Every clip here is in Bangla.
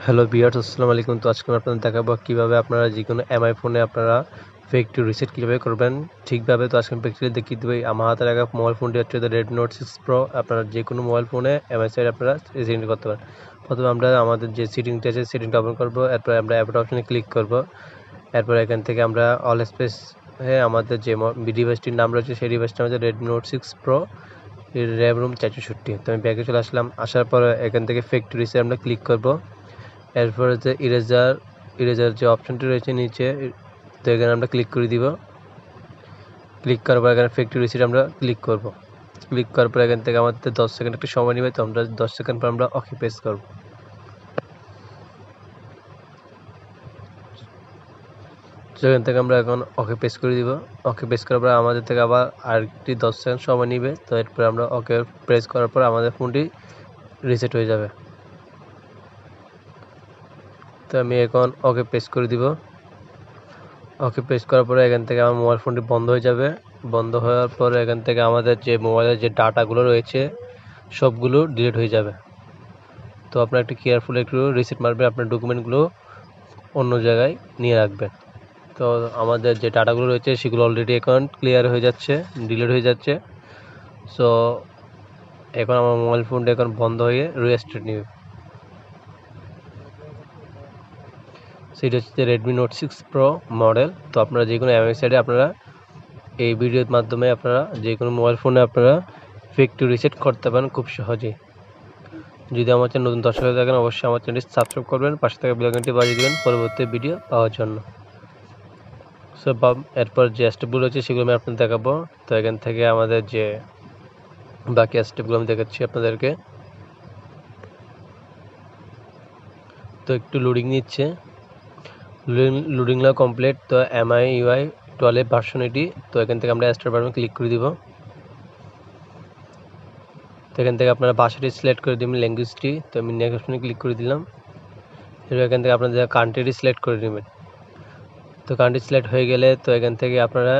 হ্যালো ভিউয়ার্স, আসসালামু আলাইকুম। তো আজকে আমি আপনাদের দেখাবো কিভাবে আপনারা যেকোনো এমআই ফোনে আপনারা ফ্যাক্টরি রিসেট কিভাবে করবেন ঠিকভাবে। তো আজকে আমি প্র্যাকটিক্যালি দেখিয়ে দেবো। আমার হাতে রাখা মোবাইল ফোনটি হচ্ছে Redmi Note 6 Pro। আপনারা যেকোনো মোবাইল ফোনে এমআই সাইড আপনারা রিসেট করতে পারেন। প্রথমে আমরা আমাদের যে সেটিংটা আছে সেটিংটা ওপেন করবো, এরপর আমরা অ্যাপটা অপশনে ক্লিক করব। এরপর এখান থেকে আমরা অল স্পেস আমাদের যে ডিভাইসটির নাম রয়েছে সেই ডিভাইসটা আমাদের Redmi Note 6 Pro RAM room 464। তো আমি ব্যাকে চলে আসলাম। আসার পর এখান থেকে ফ্যাক্টরি রিসেট আমরা ক্লিক করব। এরপর যে ইরেজার যে অপশনটি রয়েছে নিচে, তো এখানে আমরা ক্লিক করে দিব। ক্লিক করার পর এখানে ফ্যাক্টরি রিসেট আমরা ক্লিক করব। ক্লিক করার পর এখান থেকে আমাদের 10 সেকেন্ড একটু সময় নেবে, তো আমরা 10 সেকেন্ড পর আমরা ওকে প্রেস করব। সেখান থেকে আমরা এখন ওকে প্রেস করে দিব। ওকে প্রেস করার পর আমাদের থেকে আবার আরেকটি 10 সেকেন্ড সময় নেবে, তো এরপর আমরা ওকে প্রেস করার পর আমাদের ফোনটি রিসেট হয়ে যাবে। তো আমি এখন ওকে প্রেস করে দিব। ওকে প্রেস করার পরে এখান থেকে আমার মোবাইল ফোনটি বন্ধ হয়ে যাবে। বন্ধ হওয়ার পরে এখান থেকে আমাদের যে মোবাইলের যে ডাটাগুলো রয়েছে সবগুলো ডিলিট হয়ে যাবে। তো আপনার একটু কেয়ারফুল একটু রিসেট মারবেন, আপনার ডকুমেন্টগুলো অন্য জায়গায় নিয়ে রাখবেন। তো আমাদের যে ডাটাগুলো রয়েছে সেগুলো অলরেডি এখন ক্লিয়ার হয়ে যাচ্ছে, ডিলিট হয়ে যাচ্ছে। সো এখন আমার মোবাইল ফোনটা এখন বন্ধ হয়ে রিস্টার্ট নেবে। সেটা হচ্ছে Redmi Note 6 Pro মডেল। তো আপনারা যে কোনো এমআই সাইডে আপনারা এই ভিডিওর মাধ্যমে আপনারা যে কোনো মোবাইল ফোনে আপনারা ফ্যাক্টরি রিসেট করতে পারেন খুব সহজেই। যদি আমার চ্যানেল নতুন দর্শক হয়ে থাকেন অবশ্যই আমার চ্যানেলটি সাবস্ক্রাইব করবেন, পাশে থাকা বেল আইকনটি বাজিয়ে দেবেন পরবর্তী ভিডিও পাওয়ার জন্য। সো এরপর যে স্টেপগুলো রয়েছে সেগুলো আমি আপনাদের দেখাবো। তো এখান থেকে আমাদের যে বাকি স্টেপগুলো আমি দেখাচ্ছি আপনাদেরকে। তো একটু লোডিং নিচ্ছে, লোডিংগুলো কমপ্লিট। তো MI UI 12 ভার্সন এটি। তো এখান থেকে আমরা স্টার্ট বাটনে ক্লিক করে দিব। তো এখান থেকে আপনারা ভাষাটি সিলেক্ট করে দেবেন, ল্যাঙ্গুয়েজটি। তো আমি নেক্সট অপশনে ক্লিক করে দিলাম। এবার এখান থেকে আপনাদের কান্ট্রিটি সিলেক্ট করে নেবেন। তো কান্ট্রি সিলেক্ট হয়ে গেলে তো এখান থেকে আপনারা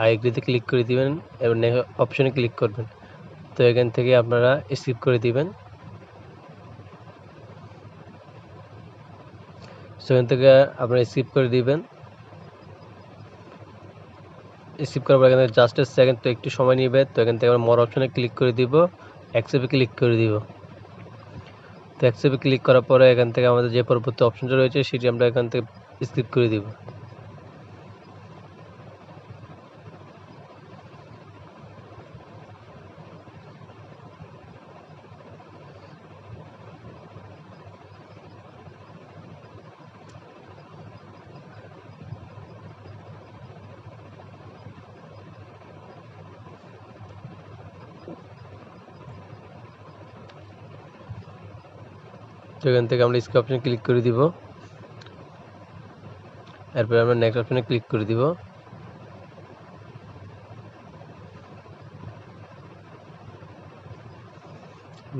আই এগ্রিতে ক্লিক করে দিবেন এবং নেক্সট অপশনে ক্লিক করবেন। তো এখান থেকে আপনারা স্কিপ করে দিবেন। সেখান থেকে আপনারা স্কিপ করে দিবেন। স্কিপ করার পর এখানে জাস্ট এ সেকেন্ড, তো একটু সময় নেবে। তো এখান থেকে আমরা মোর অপশনে ক্লিক করে দিব, অ্যাকসেপ্টে ক্লিক করে দিব। তো অ্যাকসেপ্টে ক্লিক করার পরে এখান থেকে আমাদের যে পরবর্তী অপশনটা রয়েছে সেটি আমরা এখান থেকে স্কিপ করে দিব। তো এখান থেকে আমরা স্কিপ অপশনে ক্লিক করে দিব। এরপর আমরা নেক্সট অপশনে ক্লিক করে দিব।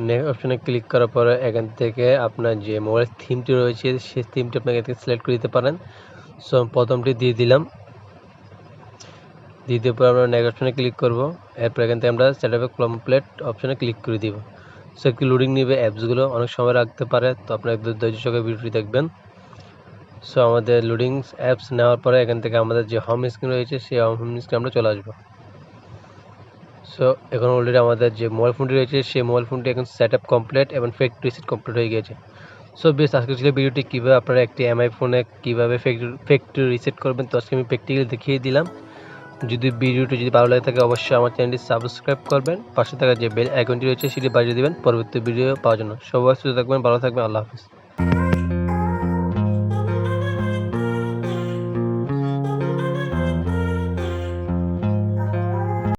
নেক্সট অপশনে ক্লিক করার পরে এখান থেকে আপনার যে মোবাইল থিমটি রয়েছে সেই থিমটি আপনাকে এখান থেকে সিলেক্ট করে দিতে পারেন। সো প্রথমটি দিয়ে দিলাম। দ্বিতীয় পর আমরা নেক্সট অপশনে ক্লিক করব। এরপর এখান থেকে আমরা সেট আপ কমপ্লিট অপশনে ক্লিক করে দিব। সো একটু লোডিং নেবে, অ্যাপসগুলো অনেক সময় রাখতে পারে, তো আপনারা একটু ধৈর্য সহকারে ভিডিওটি দেখবেন। সো আমাদের লোডিং অ্যাপস নেওয়ার পরে এখান থেকে আমাদের যে হোম স্ক্রিন রয়েছে সেই হোম স্ক্রিনে আমরা চলে আসবো। সো এখন অলরেডি আমাদের যে মোবাইল ফোনটি রয়েছে সেই মোবাইল ফোনটি এখন সেট আপ কমপ্লিট এবং ফ্যাক্টরি রিসেট কমপ্লিট হয়ে গিয়েছে। সো বেশ, আজকে ছিল ভিডিওটি কীভাবে আপনারা একটি এমআই ফোনে কীভাবে ফ্যাক্টরি রিসেট করবেন। তো আজকে আমি প্র্যাকটিক্যালি দেখিয়ে দিলাম। যদি ভিডিওটি ভালো লাগে থাকে অবশ্যই আমার চ্যানেলটি সাবস্ক্রাইব করবেন, পাশে থাকা যে বেল আইকনটি রয়েছে সেটি বাজিয়ে দেবেন পরবর্তী ভিডিও পাওয়ার জন্য। সবাই সুস্থ থাকবেন, ভালো থাকবেন, আল্লাহ হাফিজ।